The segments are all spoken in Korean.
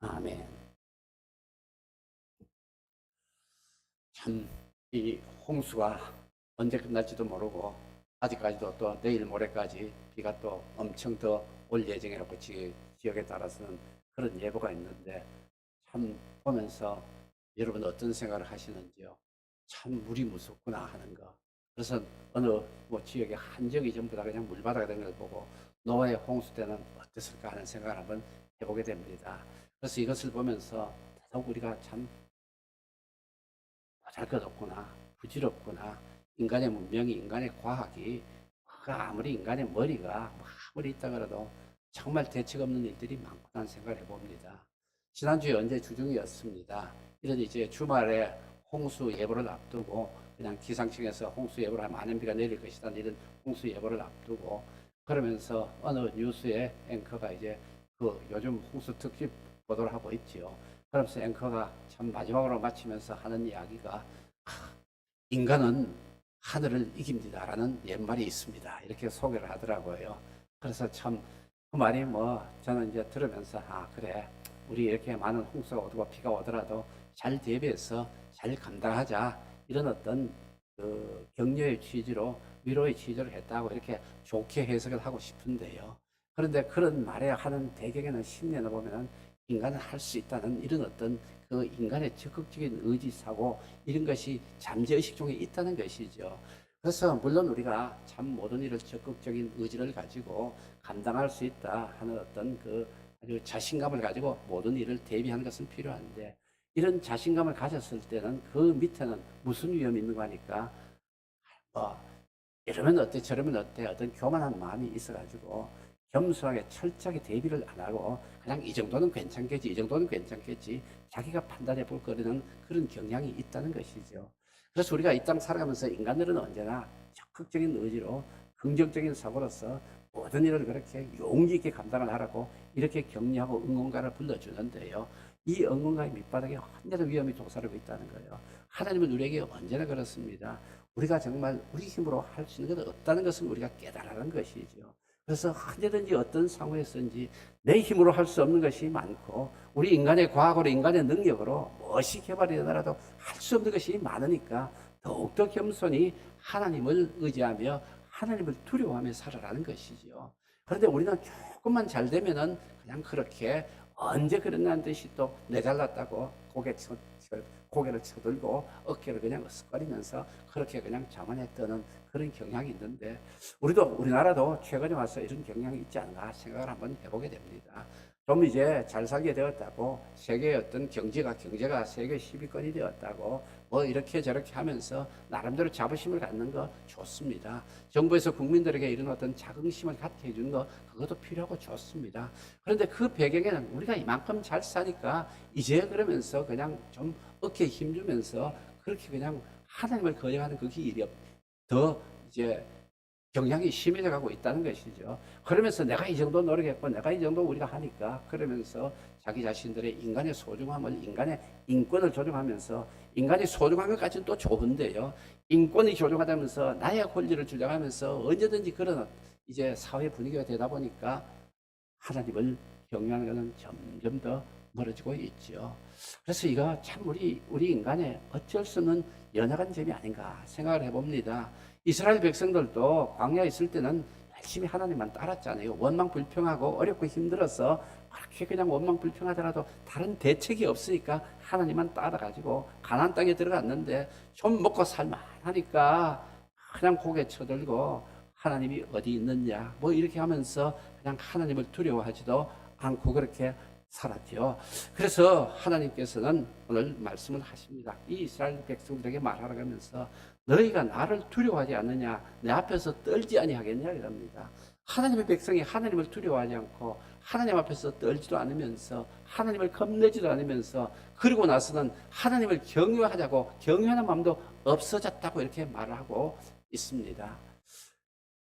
아멘. 참, 이 홍수가 언제 끝날지도 모르고, 아직까지도 또 내일 모레까지 비가 또 엄청 더 올 예정이라고 지역에 따라서는 그런 예보가 있는데, 참 보면서 여러분 어떤 생각을 하시는지요? 참 물이 무섭구나 하는 거. 그래서 어느 뭐 지역의 한 지역이 전부 다 그냥 물바다가 된 걸 보고 노아의 홍수 때는 어땠을까 하는 생각을 한번 해보게 됩니다. 그래서 이것을 보면서 더더욱 우리가 참 보잘것없구나, 부질없구나, 인간의 문명이, 인간의 과학이, 아무리 인간의 머리가 아무리 있다 그래도 정말 대책 없는 일들이 많구나 생각을 해봅니다. 지난주에 언제 주중이었습니다. 이런 이제 주말에 홍수 예보를 앞두고 그냥 기상청에서 홍수 예보를 많은 비가 내릴 것이다 이런 홍수 예보를 앞두고 그러면서 어느 뉴스의 앵커가 이제 그 요즘 홍수 특집 보도를 하고 있지요. 그러면서 앵커가 참 마지막으로 마치면서 하는 이야기가 인간은 하늘을 이깁니다라는 옛말이 있습니다. 이렇게 소개를 하더라고요. 그래서 참 그 말이 뭐 저는 이제 들으면서 그래 우리 이렇게 많은 홍수가 오고 비가 오더라도 잘 대비해서 잘 감당하자 이런 어떤 그 격려의 취지로 위로의 취지로 했다고 이렇게 좋게 해석을 하고 싶은데요. 그런데 그런 말에 하는 배경에는 심리에 보면 인간은 할 수 있다는 이런 어떤 그 인간의 적극적인 의지 사고 이런 것이 잠재의식 중에 있다는 것이죠. 그래서 물론 우리가 참 모든 일을 적극적인 의지를 가지고 감당할 수 있다 하는 어떤 그 아주 자신감을 가지고 모든 일을 대비하는 것은 필요한데 이런 자신감을 가졌을 때는 그 밑에는 무슨 위험이 있는 거니까 뭐 이러면 어때 저러면 어때 어떤 교만한 마음이 있어가지고 겸손하게 철저하게 대비를 안 하고 그냥 이 정도는 괜찮겠지 이 정도는 괜찮겠지 자기가 판단해 볼 거리는 그런 경향이 있다는 것이죠. 그래서 우리가 이 땅 살아가면서 인간들은 언제나 적극적인 의지로 긍정적인 사고로서 모든 일을 그렇게 용기 있게 감당을 하라고 이렇게 격려하고 응원가를 불러주는데요. 이 응원가의 밑바닥에 언제나 위험이 도사리고 있다는 거예요. 하나님은 우리에게 언제나 그렇습니다. 우리가 정말 우리 힘으로 할 수 있는 것은 없다는 것을 우리가 깨달아는 것이죠. 그래서 언제든지 어떤 상황에서든지 내 힘으로 할 수 없는 것이 많고 우리 인간의 과학으로 인간의 능력으로 무엇이 개발이 되더라도 할 수 없는 것이 많으니까 더욱더 겸손히 하나님을 의지하며 하나님을 두려워하며 살아라는 것이지요. 그런데 우리는 조금만 잘 되면은 그냥 그렇게 언제 그랬냐는 듯이 또 내 잘났다고 고개를 쳐들고 어깨를 그냥 으쓱거리면서 그렇게 그냥 자만해 떠는 그런 경향이 있는데 우리나라도 최근에 와서 이런 경향이 있지 않나 생각을 한번 해보게 됩니다. 좀 이제 잘 살게 되었다고 세계의 어떤 경제가 세계 10위권이 되었다고 뭐 이렇게 저렇게 하면서 나름대로 자부심을 갖는 거 좋습니다. 정부에서 국민들에게 이런 어떤 자긍심을 갖게 해주는 거 그것도 필요하고 좋습니다. 그런데 그 배경에는 우리가 이만큼 잘 사니까 이제 그러면서 그냥 좀 어깨에 힘주면서 그렇게 그냥 하나님을 거역하는 그 길이 더 이제 경향이 심해져 가고 있다는 것이죠. 그러면서 내가 이 정도 노력했고 내가 이 정도 우리가 하니까 그러면서 자기 자신들의 인간의 소중함을 인간의 인권을 조종하면서 인간이 소중한 것까지는 또 좋은데요. 인권이 조종하다면서 나의 권리를 주장하면서 언제든지 그런 이제 사회 분위기가 되다 보니까 하나님을 경외하는 것은 점점 더 멀어지고 있죠. 그래서 이거 참 우리 인간의 어쩔 수 없는 연약한 점이 아닌가 생각을 해봅니다. 이스라엘 백성들도 광야에 있을 때는 열심히 하나님만 따랐잖아요. 원망 불평하고 어렵고 힘들어서 그렇게 그냥 원망 불평하더라도 다른 대책이 없으니까 하나님만 따라가지고 가나안 땅에 들어갔는데 좀 먹고 살만하니까 그냥 고개 쳐들고 하나님이 어디 있느냐 뭐 이렇게 하면서 그냥 하나님을 두려워하지도 않고 그렇게 살았죠. 그래서 하나님께서는 오늘 말씀을 하십니다. 이 이스라엘 백성들에게 말하라고 하면서 너희가 나를 두려워하지 않느냐 내 앞에서 떨지 아니하겠냐 이럽니다. 하나님의 백성이 하나님을 두려워하지 않고 하나님 앞에서 떨지도 않으면서 하나님을 겁내지도 않으면서 그리고 나서는 하나님을 경외하자고 경외하는 마음도 없어졌다고 이렇게 말하고 있습니다.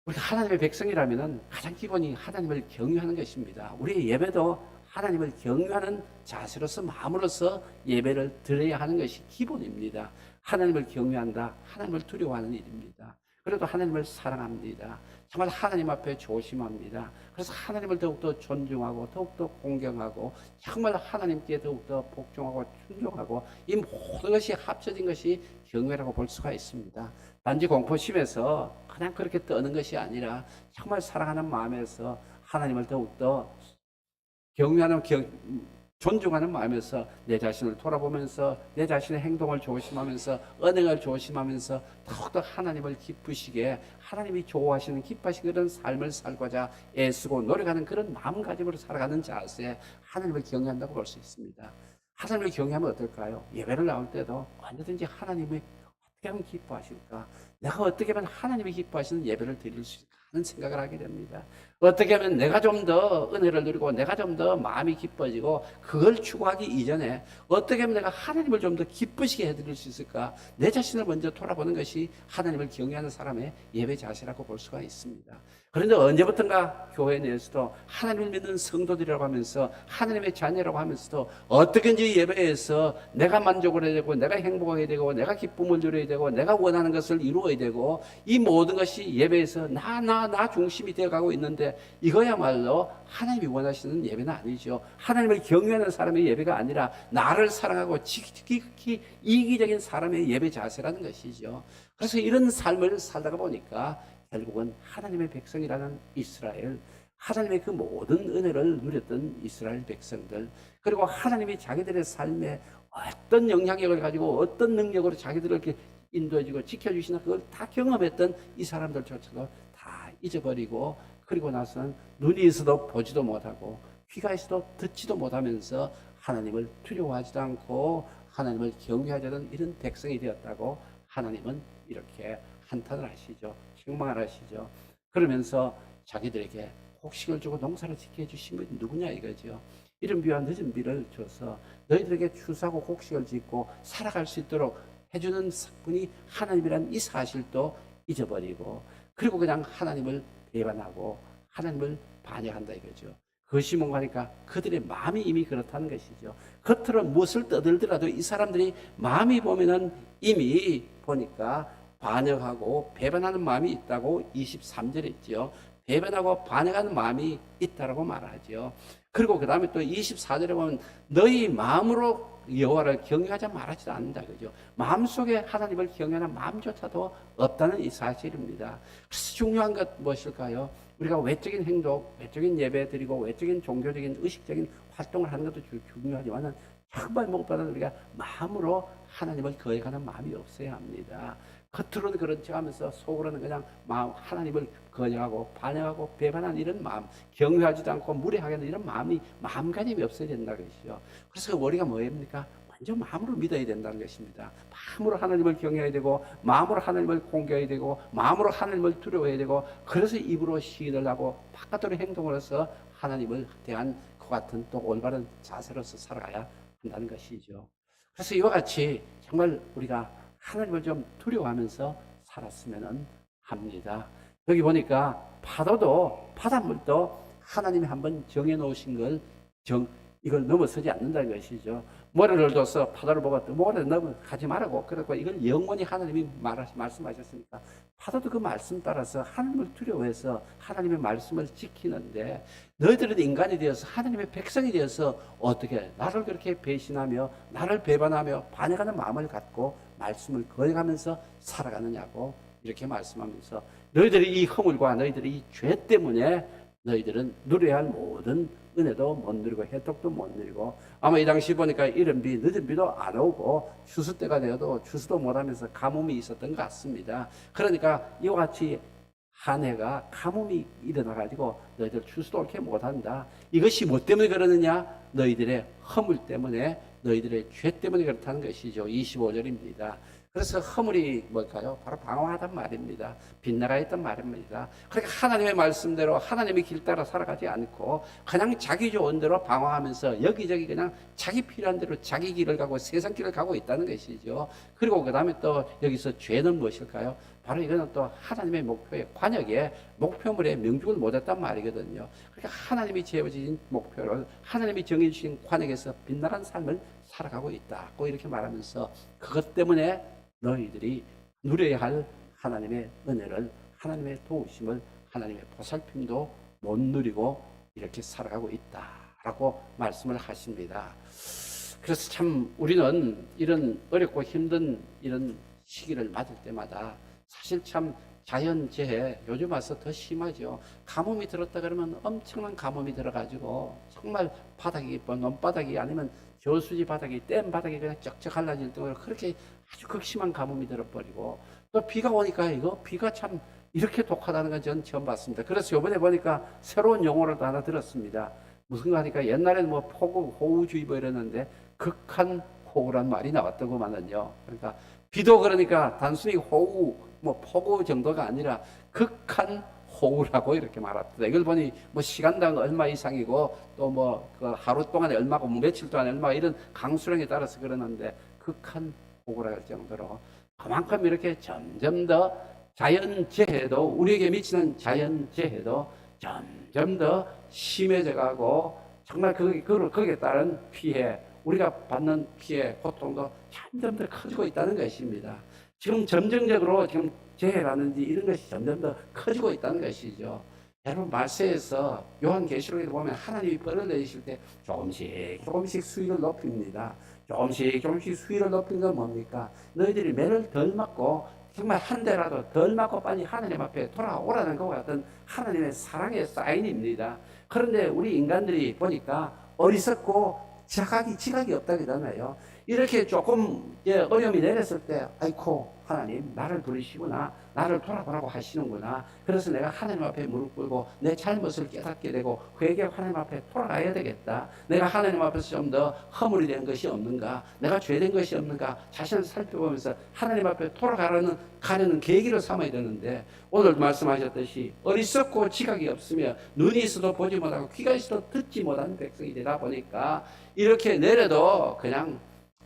우리 하나님의 백성이라면 가장 기본이 하나님을 경외하는 것입니다. 우리의 예배도 하나님을 경외하는 자세로서 마음으로서 예배를 드려야 하는 것이 기본입니다. 하나님을 경외한다. 하나님을 두려워하는 일입니다. 그래도 하나님을 사랑합니다. 정말 하나님 앞에 조심합니다. 그래서 하나님을 더욱더 존중하고 더욱더 공경하고 정말 하나님께 더욱더 복종하고 순종하고 이 모든 것이 합쳐진 것이 경외라고 볼 수가 있습니다. 단지 공포심에서 그냥 그렇게 떠는 것이 아니라 정말 사랑하는 마음에서 하나님을 더욱더 경외하는 존중하는 마음에서 내 자신을 돌아보면서 내 자신의 행동을 조심하면서 언행을 조심하면서 더욱더 하나님을 기쁘시게 하나님이 좋아하시는 기뻐하시는 그런 삶을 살고자 애쓰고 노력하는 그런 마음가짐으로 살아가는 자세, 하나님을 경외한다고 볼 수 있습니다. 하나님을 경외하면 어떨까요? 예배를 나올 때도 언제든지 하나님이 어떻게 하면 기뻐하실까? 내가 어떻게 하면 하나님이 기뻐하시는 예배를 드릴 수 있을까 하는 생각을 하게 됩니다. 어떻게 하면 내가 좀 더 은혜를 누리고 내가 좀 더 마음이 기뻐지고 그걸 추구하기 이전에 어떻게 하면 내가 하나님을 좀 더 기쁘시게 해드릴 수 있을까? 내 자신을 먼저 돌아보는 것이 하나님을 경외하는 사람의 예배 자세라고 볼 수가 있습니다. 그런데 언제부턴가 교회 내에서도 하나님을 믿는 성도들이라고 하면서 하나님의 자녀라고 하면서도 어떻게든지 예배에서 내가 만족을 해야 되고 내가 행복하게 되고 내가 기쁨을 누려야 되고 내가 원하는 것을 이루어야 되고 이 모든 것이 예배에서 나 중심이 되어가고 있는데 이거야말로 하나님이 원하시는 예배는 아니죠. 하나님을 경외하는 사람의 예배가 아니라 나를 사랑하고 지극히 이기적인 사람의 예배 자세라는 것이죠. 그래서 이런 삶을 살다가 보니까 결국은 하나님의 백성이라는 이스라엘, 하나님의 그 모든 은혜를 누렸던 이스라엘 백성들, 그리고 하나님이 자기들의 삶에 어떤 영향력을 가지고 어떤 능력으로 자기들을 이렇게 인도해주고 지켜주시나 그걸 다 경험했던 이 사람들조차도 다 잊어버리고 그리고 나서는 눈이 있어도 보지도 못하고 귀가 있어도 듣지도 못하면서 하나님을 두려워하지도 않고 하나님을 경외하자는 이런 백성이 되었다고 하나님은 이렇게 한탄을 하시죠. 책망을 하시죠. 그러면서 자기들에게 곡식을 주고 농사를 짓게 해주신 분이 누구냐 이거죠. 이른 비와 늦은 비를 줘서 너희들에게 추수하고 곡식을 짓고 살아갈 수 있도록 해주는 분이 하나님이라는 이 사실도 잊어버리고 그리고 그냥 하나님을 배반하고 하나님을 반역한다 이거죠. 그것이 뭔가 하니까 그들의 마음이 이미 그렇다는 것이죠. 겉으로 무엇을 떠들더라도 이 사람들이 마음이 보면은 이미 보니까 반역하고 배반하는 마음이 있다고 23절에 있죠. 배반하고 반역하는 마음이 있다라고 말하죠. 그리고 그 다음에 또 24절에 보면 너희 마음으로 여호와를 경외하지 말하지도 않는다 그죠. 마음속에 하나님을 경외하는 마음조차도 없다는 이 사실입니다. 그래서 중요한 것 무엇일까요? 우리가 외적인 행동, 외적인 예배 드리고 외적인 종교적인 의식적인 활동을 하는 것도 중요하지만 정말 무엇보다는 우리가 마음으로 하나님을 거역하는 마음이 없어야 합니다. 겉으로는 그런 척하면서 속으로는 그냥 마음 하나님을 거역하고 반역하고 배반하는 이런 마음, 경외하지도 않고 무례하게 이런 마음이 마음가짐이 없어야 된다는 것이죠. 그래서 그 원리가 뭐입니까? 먼저 마음으로 믿어야 된다는 것입니다. 마음으로 하나님을 경외해야 되고 마음으로 하나님을 공경해야 되고 마음으로 하나님을 두려워해야 되고 그래서 입으로 시인을 하고 바깥으로 행동을 해서 하나님을 대한 그 같은 또 올바른 자세로서 살아가야 한다는 것이죠. 그래서 이와 같이 정말 우리가 하나님을 좀 두려워하면서 살았으면 합니다. 여기 보니까 파도도 바닷물도 하나님이 한번 정해놓으신 걸 이걸 넘어서지 않는다는 것이죠. 모래를 둬서 파도를 보고 또 모래를 넘어가지 말라고 그러고 이걸 영원히 하나님이 말씀하셨으니까 파도도 그 말씀 따라서 하나님을 두려워해서 하나님의 말씀을 지키는데 너희들은 인간이 되어서 하나님의 백성이 되어서 어떻게 나를 그렇게 배신하며 나를 배반하며 반역하는 마음을 갖고 말씀을 거역하면서 살아가느냐고 이렇게 말씀하면서 너희들이 이 허물과 너희들이 이 죄 때문에 너희들은 누려야 할 모든 은혜도 못 누리고 혜택도 못 누리고 아마 이 당시 보니까 이른 비 늦은 비도 안 오고 추수 때가 되어도 추수도 못하면서 가뭄이 있었던 것 같습니다. 그러니까 이와 같이 한 해가 가뭄이 일어나가지고 너희들 추수도 옳게 못한다. 이것이 뭐 때문에 그러느냐? 너희들의 허물 때문에 너희들의 죄 때문에 그렇다는 것이죠. 25절입니다. 그래서 허물이 뭘까요? 바로 방황하단 말입니다. 빗나가 있단 말입니다. 그러니까 하나님의 말씀대로 하나님의 길 따라 살아가지 않고 그냥 자기 좋은 대로 방황하면서 여기저기 그냥 자기 필요한 대로 자기 길을 가고 세상 길을 가고 있다는 것이죠. 그리고 그 다음에 또 여기서 죄는 무엇일까요? 바로 이거는 또 하나님의 목표에 관역에 목표물에 명중을 못했단 말이거든요. 그러니까 하나님이 지어주신 목표를 하나님이 정해주신 관역에서 빗나간 삶을 살아가고 있다. 꼭 이렇게 말하면서 그것 때문에 너희들이 누려야 할 하나님의 은혜를, 하나님의 도우심을, 하나님의 보살핌도 못 누리고 이렇게 살아가고 있다라고 말씀을 하십니다. 그래서 참 우리는 이런 어렵고 힘든 이런 시기를 맞을 때마다 사실 참 자연재해 요즘 와서 더 심하죠. 가뭄이 들었다 그러면 엄청난 가뭄이 들어가지고 정말 바닥이 논바닥이 아니면 저수지 바닥이 댐 바닥이 그냥 쩍쩍 갈라질 정도로 그렇게 아주 극심한 가뭄이 들어버리고, 또 비가 오니까 이거 비가 참 이렇게 독하다는 건 전 처음 봤습니다. 그래서 이번에 보니까 새로운 용어를 하나 들었습니다. 무슨 거 하니까 옛날에는 뭐 폭우, 호우주의보 이랬는데 극한 호우란 말이 나왔더구만요. 그러니까 비도 그러니까 단순히 호우, 뭐 폭우 정도가 아니라 극한 호우라고 이렇게 말합니다. 이걸 보니 뭐 시간당 얼마 이상이고 또 뭐 그 하루 동안에 얼마고 뭐 며칠 동안에 얼마 이런 강수량에 따라서 그러는데 극한 호우라 할 정도로 그만큼 이렇게 점점 더 자연재해도, 우리에게 미치는 자연재해도 점점 더 심해져 가고, 정말 거기에 따른 피해, 우리가 받는 피해, 고통도 점점 더 커지고 있다는 것입니다. 지금 점정적으로 지금 재해라든지 이런 것이 점점 더 커지고 있다는 것이죠. 여러분, 말세에서 요한계시록에 보면 하나님이 벌을 내리실 때 조금씩 수위를 높입니다. 조금씩 수위를 높인 건 뭡니까? 너희들이 매를 덜 맞고 정말 한 대라도 덜 맞고 빨리 하나님 앞에 돌아오라는 것 같은 하나님의 사랑의 사인입니다. 그런데 우리 인간들이 보니까 어리석고 지각이 없다 그러잖아요. 이렇게 조금 어려움이 내렸을 때 아이고 하나님 나를 부르시구나, 나를 돌아보라고 하시는구나, 그래서 내가 하나님 앞에 무릎 꿇고 내 잘못을 깨닫게 되고 회개 하나님 앞에 돌아가야 되겠다, 내가 하나님 앞에서 좀 더 허물이 된 것이 없는가, 내가 죄된 것이 없는가 자신을 살펴보면서 하나님 앞에 가려는 계기로 삼아야 되는데, 오늘 말씀하셨듯이 어리석고 지각이 없으며 눈이 있어도 보지 못하고 귀가 있어도 듣지 못하는 백성이 되다 보니까 이렇게 내려도 그냥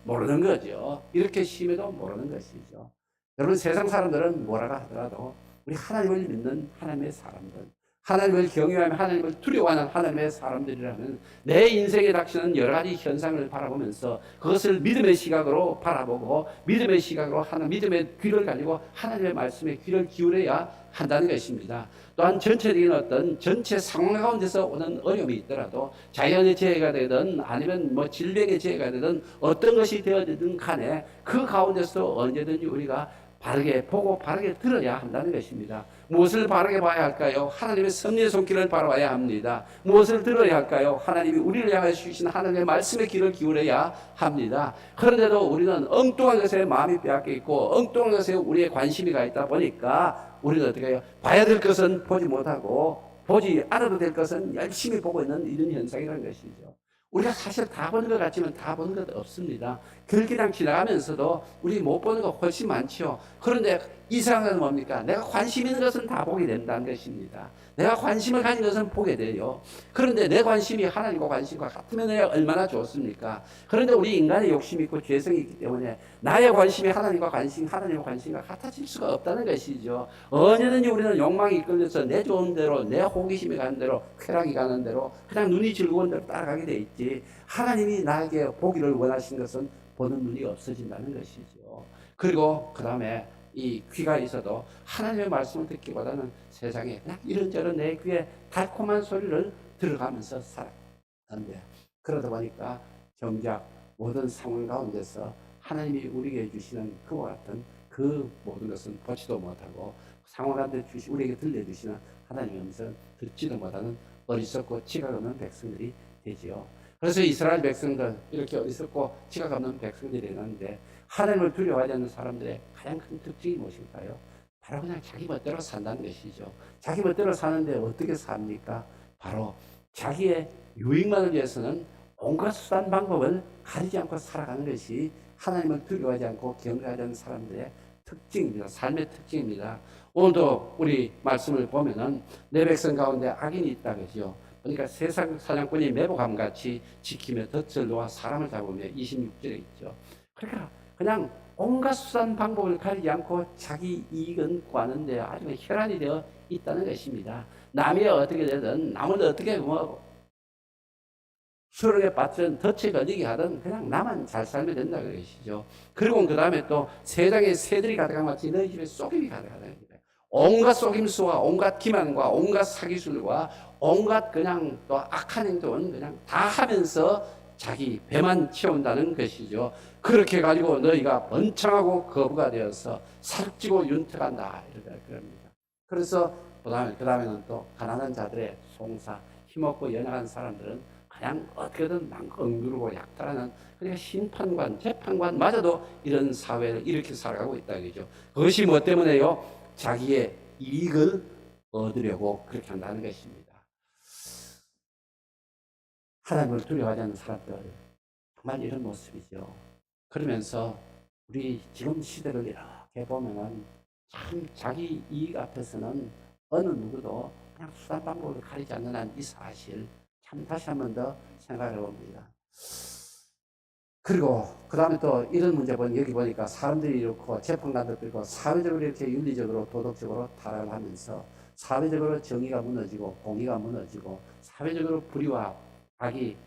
모르는 거죠. 이렇게 심해도 모르는 것이죠. 여러분, 세상 사람들은 뭐라고 하더라도 우리 하나님을 믿는 하나님의 사람들, 하나님을 경외하며 하나님을 두려워하는 하나님의 사람들이라면 내 인생에 닥치는 여러 가지 현상을 바라보면서 그것을 믿음의 시각으로 바라보고 믿음의 시각으로 믿음의 귀를 가지고 하나님의 말씀에 귀를 기울여야 한다는 것입니다. 또한 전체적인 어떤 전체 상황 가운데서 오는 어려움이 있더라도 자연의 재해가 되든 아니면 뭐 질병의 재해가 되든 어떤 것이 되어지든 간에 그 가운데서 언제든지 우리가 바르게 보고 바르게 들어야 한다는 것입니다. 무엇을 바르게 봐야 할까요? 하나님의 섭리의 손길을 바라봐야 합니다. 무엇을 들어야 할까요? 하나님이 우리를 향해 주신 하나님의 말씀의 귀를 기울여야 합니다. 그런데도 우리는 엉뚱한 것에 마음이 빼앗겨 있고 엉뚱한 것에 우리의 관심이 가 있다 보니까 우리는 어떻게 해요? 봐야 될 것은 보지 못하고 보지 않아도 될 것은 열심히 보고 있는 이런 현상이라는 것이죠. 우리가 사실 다 보는 것 같지만 다 보는 것 없습니다. 길기랑 지나가면서도 우리 못 보는 거 훨씬 많죠. 그런데 이상한 건 뭡니까? 내가 관심 있는 것은 다 보게 된다는 것입니다. 내가 관심을 가진 것은 보게 돼요. 그런데 내 관심이 하나님과 관심과 같으면 내가 얼마나 좋습니까? 그런데 우리 인간의 욕심이 있고 죄성이 있기 때문에 나의 관심이 하나님과 관심과 같아질 수가 없다는 것이죠. 언제든지 우리는 욕망이 이끌려서 내 좋은 대로, 내 호기심이 가는 대로, 쾌락이 가는 대로, 그냥 눈이 즐거운 대로 따라가게 돼 있지, 하나님이 나에게 보기를 원하신 것은 보는 눈이 없어진다는 것이죠. 그리고 그 다음에 이 귀가 있어도 하나님의 말씀을 듣기보다는 세상에 그냥 이런저런 내 귀에 달콤한 소리를 들어가면서 살아가는데, 그러다 보니까 정작 모든 상황 가운데서 하나님이 우리에게 주시는 그와 같은 그 모든 것은 보지도 못하고 상황 가운데 우리에게 들려주시는 하나님의 음성을 듣지도 못하는 어리석고 지각 없는 백성들이 되지요. 그래서 이스라엘 백성들, 이렇게 어리석고 지각 없는 백성들이 있는데 하나님을 두려워하지 않는 사람들의 가장 큰 특징이 무엇일까요? 바로 그냥 자기 멋대로 산다는 것이죠. 자기 멋대로 사는데 어떻게 삽니까? 바로 자기의 유익만을 위해서는 온갖 수단 방법을 가리지 않고 살아가는 것이 하나님을 두려워하지 않고 경외하지 않는 사람들의 특징입니다. 삶의 특징입니다. 오늘도 우리 말씀을 보면은 내 백성 가운데 악인이 있다 그죠? 그러니까 세상 사냥꾼이 매복함같이 지키며 덫을 놓아 사람을 잡으며 26절에 있죠. 그러니까 그냥 온갖 수단 방법을 가리지 않고 자기 이익은 구하는데 아주 혈안이 되어 있다는 것입니다. 남이 어떻게 되든 남을 어떻게 수렁에 빠뜨린 덫에 걸리게 하든 그냥 나만 잘 살면 된다 그러시죠. 그리고 그 다음에 또 세상에 새들이 가득한 마치 너희 집에 속임이 가득하다. 온갖 속임수와 온갖 기만과 온갖 사기술과 온갖 그냥 또 악한 행동은 그냥 다 하면서 자기 배만 채운다는 것이죠. 그렇게 가지고 너희가 번창하고 거부가 되어서 살찌고 윤택한다 이렇게 그럽니다. 그래서 그 다음에는 또 가난한 자들의 송사, 힘없고 연약한 사람들은 그냥 어떻게든 엉그르고 약탈하는 그러니까 심판관, 재판관마저도 이런 사회를 이렇게 살아가고 있다 이죠. 그것이 뭐 때문에요? 자기의 이익을 얻으려고 그렇게 한다는 것입니다. 하나님을 두려워하지 않는 사람들 정말 이런 모습이죠. 그러면서 우리 지금 시대를 이렇게 보면은 참 자기 이익 앞에서는 어느 누구도 그냥 수단 방법을 가리지 않는 한 이 사실 참 다시 한 번 더 생각해 봅니다. 그리고 그 다음에 또 이런 문제 여기 보니까 사람들이 이렇고 재판관들도 있고 사회적으로 이렇게 윤리적으로 도덕적으로 타락을 하면서 사회적으로 정의가 무너지고 공의가 무너지고 사회적으로 불의와 악이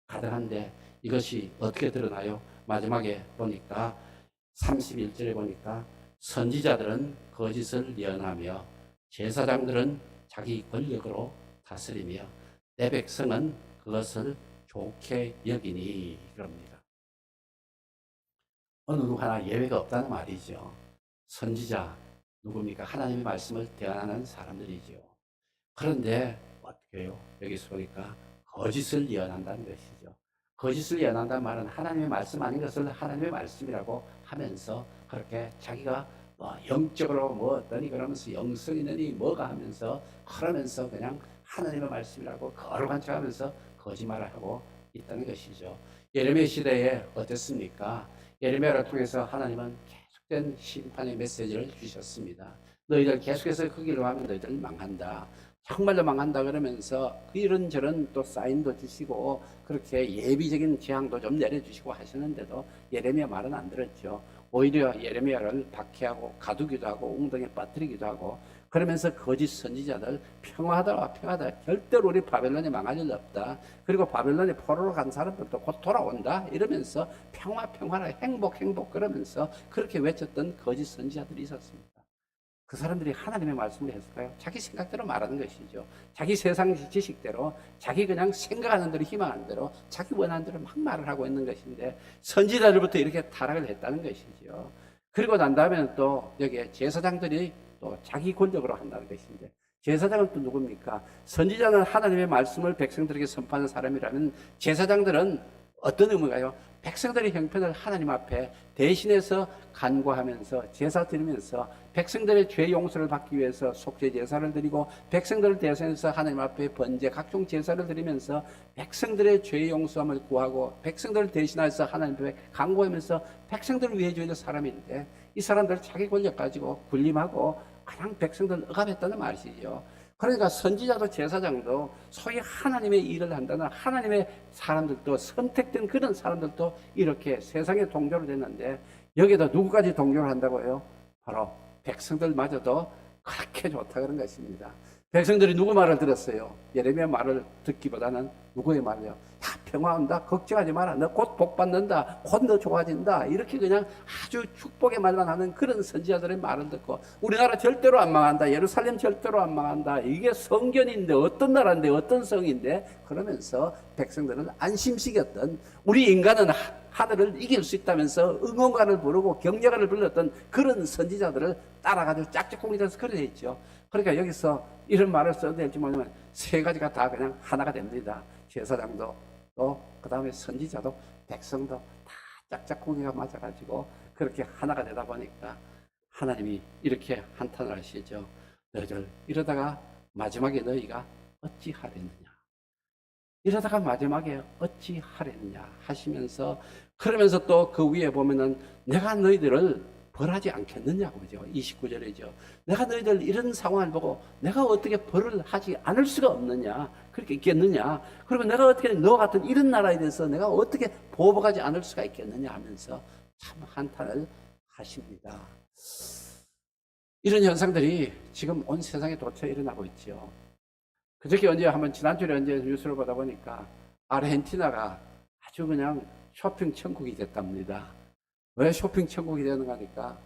가득한데 이것이 어떻게 드러나요? 마지막에 보니까 31절에 보니까 선지자들은 거짓을 예언하며 제사장들은 자기 권력으로 다스리며 내 백성은 그것을 좋게 여기니 그럽니다. 어느 누구 하나 예외가 없다는 말이죠. 선지자 누굽니까? 하나님의 말씀을 대언하는 사람들이죠. 그런데 어떻게 해요? 여기서 보니까 거짓을 예언한다는 것이죠. 거짓을 예언한다는 말은 하나님의 말씀 아닌 것을 하나님의 말씀이라고 하면서 그렇게 자기가 뭐 영적으로 뭐 어떠니 그러면서 영성이 있느니 뭐가 하면서 그러면서 그냥 하나님의 말씀이라고 거룩한 척하면서 거짓말을 하고 있다는 것이죠. 예레미야 시대에 어땠습니까? 예레미야를 통해서 하나님은 계속된 심판의 메시지를 주셨습니다. 너희들 계속해서 그 길로 가면 너희들 망한다. 정말로 망한다 그러면서 이런저런 또 사인도 주시고 그렇게 예비적인 재앙도 좀 내려주시고 하시는데도 예레미야 말은 안 들었죠. 오히려 예레미야를 박해하고 가두기도 하고 웅덩이에 빠뜨리기도 하고 그러면서 거짓 선지자들 평화하다 절대로 우리 바벨론이 망할 일 없다. 그리고 바벨론에 포로로 간 사람들도 곧 돌아온다 이러면서 평화라 행복 그러면서 그렇게 외쳤던 거짓 선지자들이 있었습니다. 그 사람들이 하나님의 말씀을 했을까요? 자기 생각대로 말하는 것이죠. 자기 세상 지식대로 자기 그냥 생각하는 대로 희망하는 대로 자기 원하는 대로 막 말을 하고 있는 것인데 선지자들부터 이렇게 타락을 했다는 것이죠. 그리고 난 다음에는 또 여기에 제사장들이 또 자기 권력으로 한다는 것인데 제사장은 또 누굽니까? 선지자는 하나님의 말씀을 백성들에게 선포하는 사람이라면 제사장들은 어떤 의무가요? 백성들의 형편을 하나님 앞에 대신해서 간구하면서 제사 드리면서 백성들의 죄 용서를 받기 위해서 속죄 제사를 드리고 백성들을 대신해서 하나님 앞에 번제 각종 제사를 드리면서 백성들의 죄 용서함을 구하고 백성들을 대신해서 하나님 앞에 간구하면서 백성들을 위해 주는 사람인데 이 사람들 자기 권력 가지고 군림하고 그냥 백성들을 억압했다는 말이죠. 그러니까 선지자도 제사장도 소위 하나님의 일을 한다는 하나님의 사람들도 선택된 그런 사람들도 이렇게 세상에 동조를 됐는데 여기에다 누구까지 동조를 한다고요? 바로 백성들마저도 그렇게 좋다 그런 것입니다. 백성들이 누구 말을 들었어요? 예레미야 말을 듣기보다는 누구의 말이요? 야, 평화 온다. 걱정하지 마라. 너 곧 복 받는다. 곧 너 좋아진다. 이렇게 그냥 아주 축복의 말만 하는 그런 선지자들의 말을 듣고 우리나라 절대로 안 망한다. 예루살렘 절대로 안 망한다. 이게 성전인데 어떤 나라인데 어떤 성인데 그러면서 백성들은 안심시켰던 우리 인간은 하늘을 이길 수 있다면서 응원가를 부르고 격려가를 불렀던 그런 선지자들을 따라가지고 짝짝꿍이 돼서 그래 했죠. 그러니까 여기서 이런 말을 써도 될지 모르지만 세 가지가 다 그냥 하나가 됩니다. 제사장도 또 그 다음에 선지자도 백성도 다 짝짝꿍이가 맞아가지고 그렇게 하나가 되다 보니까 하나님이 이렇게 한탄을 하시죠. 너희들 이러다가 마지막에 너희가 어찌하랬느냐. 이러다가 마지막에 어찌하랬느냐 하시면서 그러면서 또 그 위에 보면은 내가 너희들을 벌하지 않겠느냐고 그죠. 29절이죠. 내가 너희들 이런 상황을 보고 내가 어떻게 벌을 하지 않을 수가 없느냐. 그렇게 있겠느냐. 그리고 내가 어떻게 너 같은 이런 나라에 대해서 내가 어떻게 보복하지 않을 수가 있겠느냐 하면서 참 한탄을 하십니다. 이런 현상들이 지금 온 세상에 도처에 일어나고 있죠. 그저께 언제 한번 지난주에 언제 뉴스를 보다 보니까 아르헨티나가 아주 그냥 쇼핑 천국이 됐답니다. 왜 쇼핑 천국이 되는가 하니까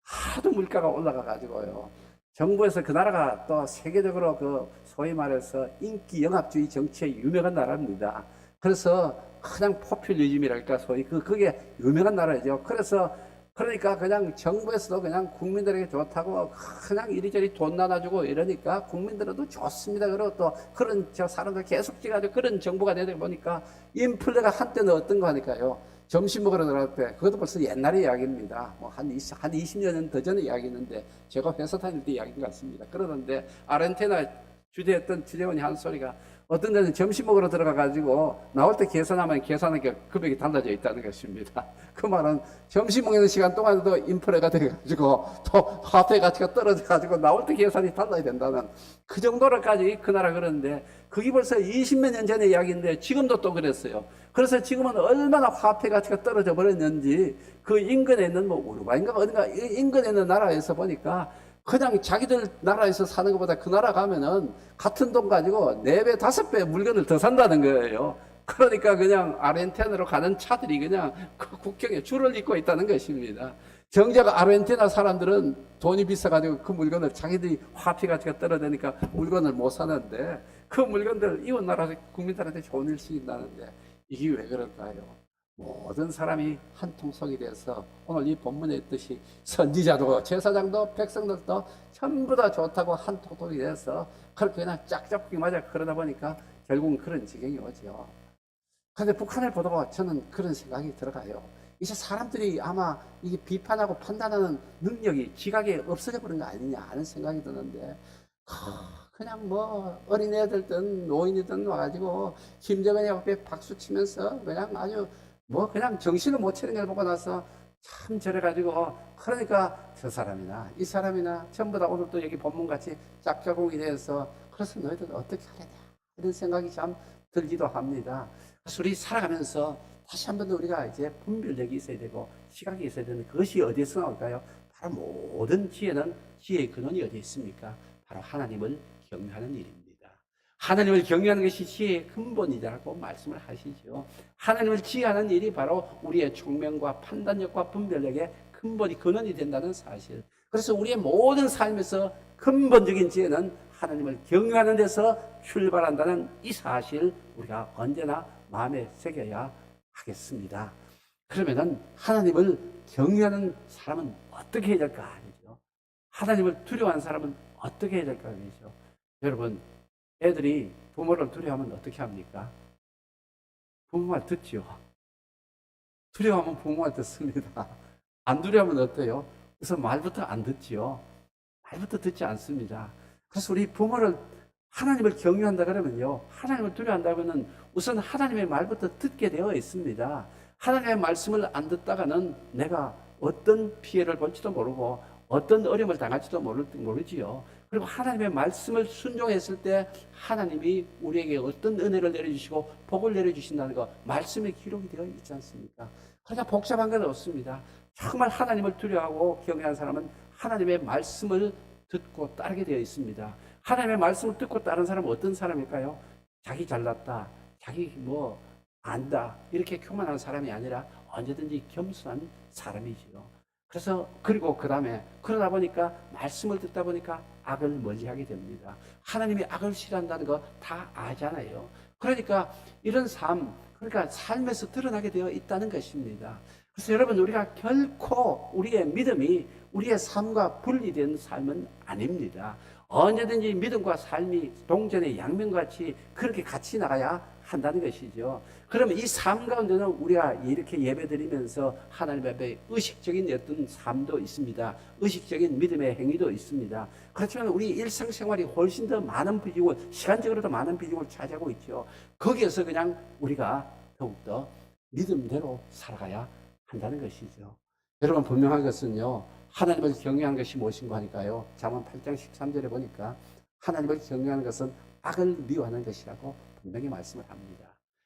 하도 물가가 올라가 가지고요. 정부에서 그 나라가 또 세계적으로 그 소위 말해서 인기 영합주의 정치에 유명한 나라입니다. 그래서 그냥 포퓰리즘이랄까 소위 그게 유명한 나라죠. 그래서 그러니까 그냥 정부에서도 그냥 국민들에게 좋다고 그냥 이리저리 돈 나눠주고 이러니까 국민들도 좋습니다. 그리고 또 그런 저 사람들 계속 찍어가지고 그런 정부가 되다 보니까 인플레가 한때는 어떤 거 하니까요. 점심 먹으러 들어갈 때 그것도 벌써 옛날의 이야기입니다. 뭐 한 20년 더 전의 이야기인데 제가 회사 다닐 때 이야기인 것 같습니다. 그러는데 아르헨티나 주재했던 주재원이 한 소리가 어떤 데는 점심 먹으러 들어가가지고 나올 때 계산하면 계산하니까 금액이 달라져 있다는 것입니다. 그 말은 점심 먹는 시간 동안에도 인플레가 돼가지고 또 화폐 가치가 떨어져가지고 나올 때 계산이 달라야 된다는 그 정도로까지 그 나라 그러는데 그게 벌써 20몇 년 전의 이야기인데 지금도 또 그랬어요. 그래서 지금은 얼마나 화폐 가치가 떨어져 버렸는지 그 인근에 있는 뭐 우루과이인가 어딘가 인근에 있는 나라에서 보니까 그냥 자기들 나라에서 사는 것보다 그 나라 가면은 같은 돈 가지고 4배, 5배 물건을 더 산다는 거예요. 그러니까 그냥 아르헨티나로 가는 차들이 그냥 그 국경에 줄을 잇고 있다는 것입니다. 정작 아르헨티나 사람들은 돈이 비싸가지고 그 물건을 자기들이 화폐 가치가 떨어지니까 물건을 못 사는데 그 물건들 이웃 나라 국민들한테 좋은 일 시킨다는데 이게 왜 그럴까요? 모든 사람이 한 통속이 돼서 오늘 이 본문에 있듯이 선지자도 제사장도 백성들도 전부 다 좋다고 한 통속이 돼서 그렇게 그냥 짝짝 붙기 맞아 그러다 보니까 결국은 그런 지경이 오죠. 그런데 북한을 보다가 저는 그런 생각이 들어가요. 이제 사람들이 아마 이게 비판하고 판단하는 능력이 지각에 없어져 버린 거 아니냐 하는 생각이 드는데 그냥 뭐 어린애들든 노인이든 와가지고 김정은이 앞에 박수 치면서 그냥 아주 뭐 그냥 정신을 못 차리는 걸 보고 나서 참 저래가지고 그러니까 저 사람이나 이 사람이나 전부 다 오늘 또 여기 본문같이 짝짝꿍이 돼서 그래서 너희들 어떻게 하려냐 이런 생각이 참 들기도 합니다. 그래서 우리 살아가면서 다시 한 번 더 우리가 이제 분별력이 있어야 되고 시각이 있어야 되는데 그것이 어디에서 나올까요? 바로 모든 지혜는 지혜의 근원이 어디에 있습니까? 바로 하나님을 경외하는 일입니다. 하나님을 경외하는 것이 지혜의 근본이라고 말씀을 하시죠. 하나님을 지혜하는 일이 바로 우리의 총명과 판단력과 분별력의 근본이 근원이 된다는 사실. 그래서 우리의 모든 삶에서 근본적인 지혜는 하나님을 경외하는 데서 출발한다는 이 사실 우리가 언제나 마음에 새겨야 하겠습니다. 그러면은 하나님을 경외하는 사람은 어떻게 해야 될까 아니죠. 하나님을 두려워하는 사람은 어떻게 해야 될까 아니죠. 여러분 애들이 부모를 두려워하면 어떻게 합니까? 부모 말 듣죠. 두려워하면 부모 말 듣습니다. 안 두려워하면 어때요? 그래서 말부터 안 듣지요. 말부터 듣지 않습니다. 그래서 우리 부모를 하나님을 경외한다 그러면요. 하나님을 두려워한다면은 우선 하나님의 말부터 듣게 되어 있습니다. 하나님의 말씀을 안 듣다가는 내가 어떤 피해를 볼지도 모르고 어떤 어려움을 당할지도 모르지요. 그리고 하나님의 말씀을 순종했을 때 하나님이 우리에게 어떤 은혜를 내려주시고 복을 내려주신다는 거 말씀에 기록이 되어 있지 않습니까? 그러니까 복잡한 건 없습니다. 정말 하나님을 두려워하고 경외하는 사람은 하나님의 말씀을 듣고 따르게 되어 있습니다. 하나님의 말씀을 듣고 따른 사람은 어떤 사람일까요? 자기 잘났다, 자기 뭐 안다 이렇게 교만하는 사람이 아니라 언제든지 겸손한 사람이지요. 그래서 그리고 그 다음에 그러다 보니까 말씀을 듣다 보니까 악을 멀리하게 됩니다. 하나님이 악을 싫어한다는 거 다 아잖아요. 그러니까 이런 삶, 그러니까 삶에서 드러나게 되어 있다는 것입니다. 그래서 여러분 우리가 결코 우리의 믿음이 우리의 삶과 분리된 삶은 아닙니다. 언제든지 믿음과 삶이 동전의 양면같이 그렇게 같이 나가야 한다는 것이죠. 그러면 이 삶 가운데는 우리가 이렇게 예배드리면서 하나님 앞에 의식적인 어떤 삶도 있습니다. 의식적인 믿음의 행위도 있습니다. 그렇지만 우리 일상생활이 훨씬 더 많은 비중을, 시간적으로도 많은 비중을 차지하고 있죠. 거기에서 그냥 우리가 더욱더 믿음대로 살아가야 한다는 것이죠. 여러분 분명한 것은요. 하나님을 경외하는 것이 무엇인가 하니까요. 잠언 8장 13절에 보니까 하나님을 경외하는 것은 악을 미워하는 것이라고 분명히 말씀을 합니다.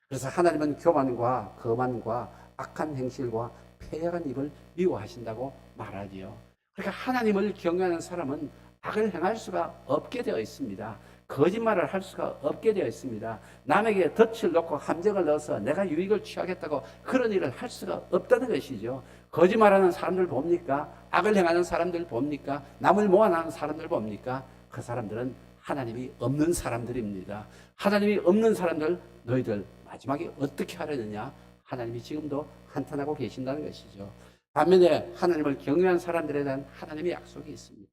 그래서 하나님은 교만과 거만과 악한 행실과 패역한 입을 미워하신다고 말하지요. 그러니까 하나님을 경외하는 사람은 악을 행할 수가 없게 되어 있습니다. 거짓말을 할 수가 없게 되어 있습니다. 남에게 덫을 놓고 함정을 넣어서 내가 유익을 취하겠다고 그런 일을 할 수가 없다는 것이죠. 거짓말하는 사람들 봅니까? 악을 행하는 사람들 봅니까? 남을 모함하는 사람들 봅니까? 그 사람들은 하나님이 없는 사람들입니다. 하나님이 없는 사람들, 너희들 마지막에 어떻게 하려느냐? 하나님이 지금도 한탄하고 계신다는 것이죠. 반면에 하나님을 경외한 사람들에 대한 하나님의 약속이 있습니다.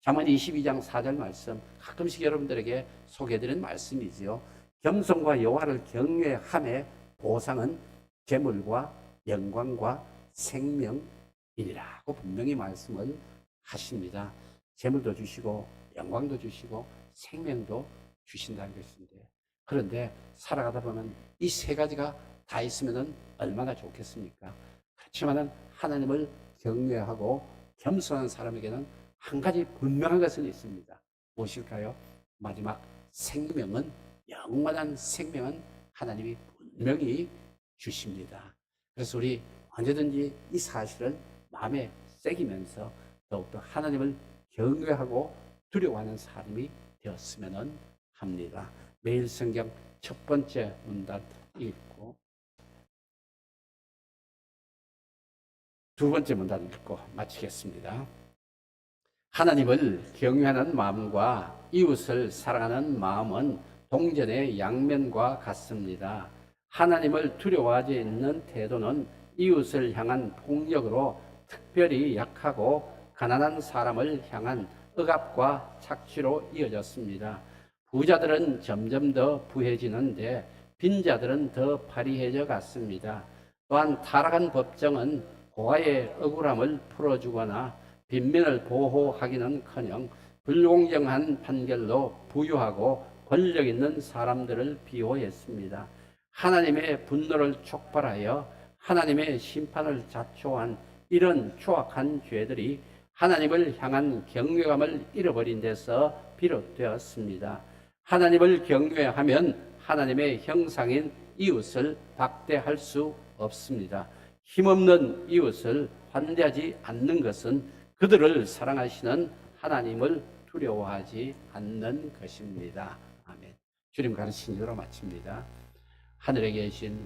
잠언 22장 4절 말씀, 가끔씩 여러분들에게 소개해드린 말씀이지요. 겸손과 여호와를 경외함의 보상은 재물과 영광과 생명이라고 분명히 말씀을 하십니다. 재물도 주시고 영광도 주시고 생명도 주신다는 것인데, 그런데 살아가다 보면 이 세 가지가 다 있으면 얼마나 좋겠습니까? 그렇지만 하나님을 경외하고 겸손한 사람에게는 한 가지 분명한 것은 있습니다. 무엇일까요? 마지막 생명은, 영원한 생명은 하나님이 분명히 주십니다. 그래서 우리 언제든지 이 사실을 마음에 새기면서 더욱더 하나님을 경외하고 두려워하는 사람이 되었으면 합니다. 매일 성경 첫 번째 문단 읽고 두 번째 문단 읽고 마치겠습니다. 하나님을 경외하는 마음과 이웃을 사랑하는 마음은 동전의 양면과 같습니다. 하나님을 두려워하지 않는 태도는 이웃을 향한 폭력으로, 특별히 약하고 가난한 사람을 향한 억압과 착취로 이어졌습니다. 부자들은 점점 더 부해지는데 빈자들은 더 파리해져 갔습니다. 또한 타락한 법정은 고아의 억울함을 풀어주거나 빈민을 보호하기는커녕 불공정한 판결로 부유하고 권력 있는 사람들을 비호했습니다. 하나님의 분노를 촉발하여 하나님의 심판을 자초한 이런 추악한 죄들이 하나님을 향한 경외감을 잃어버린 데서 비롯되었습니다. 하나님을 경외하면 하나님의 형상인 이웃을 박대할 수 없습니다. 힘없는 이웃을 환대하지 않는 것은 그들을 사랑하시는 하나님을 두려워하지 않는 것입니다. 아멘. 주님 가르치신 대로 마칩니다. 하늘에 계신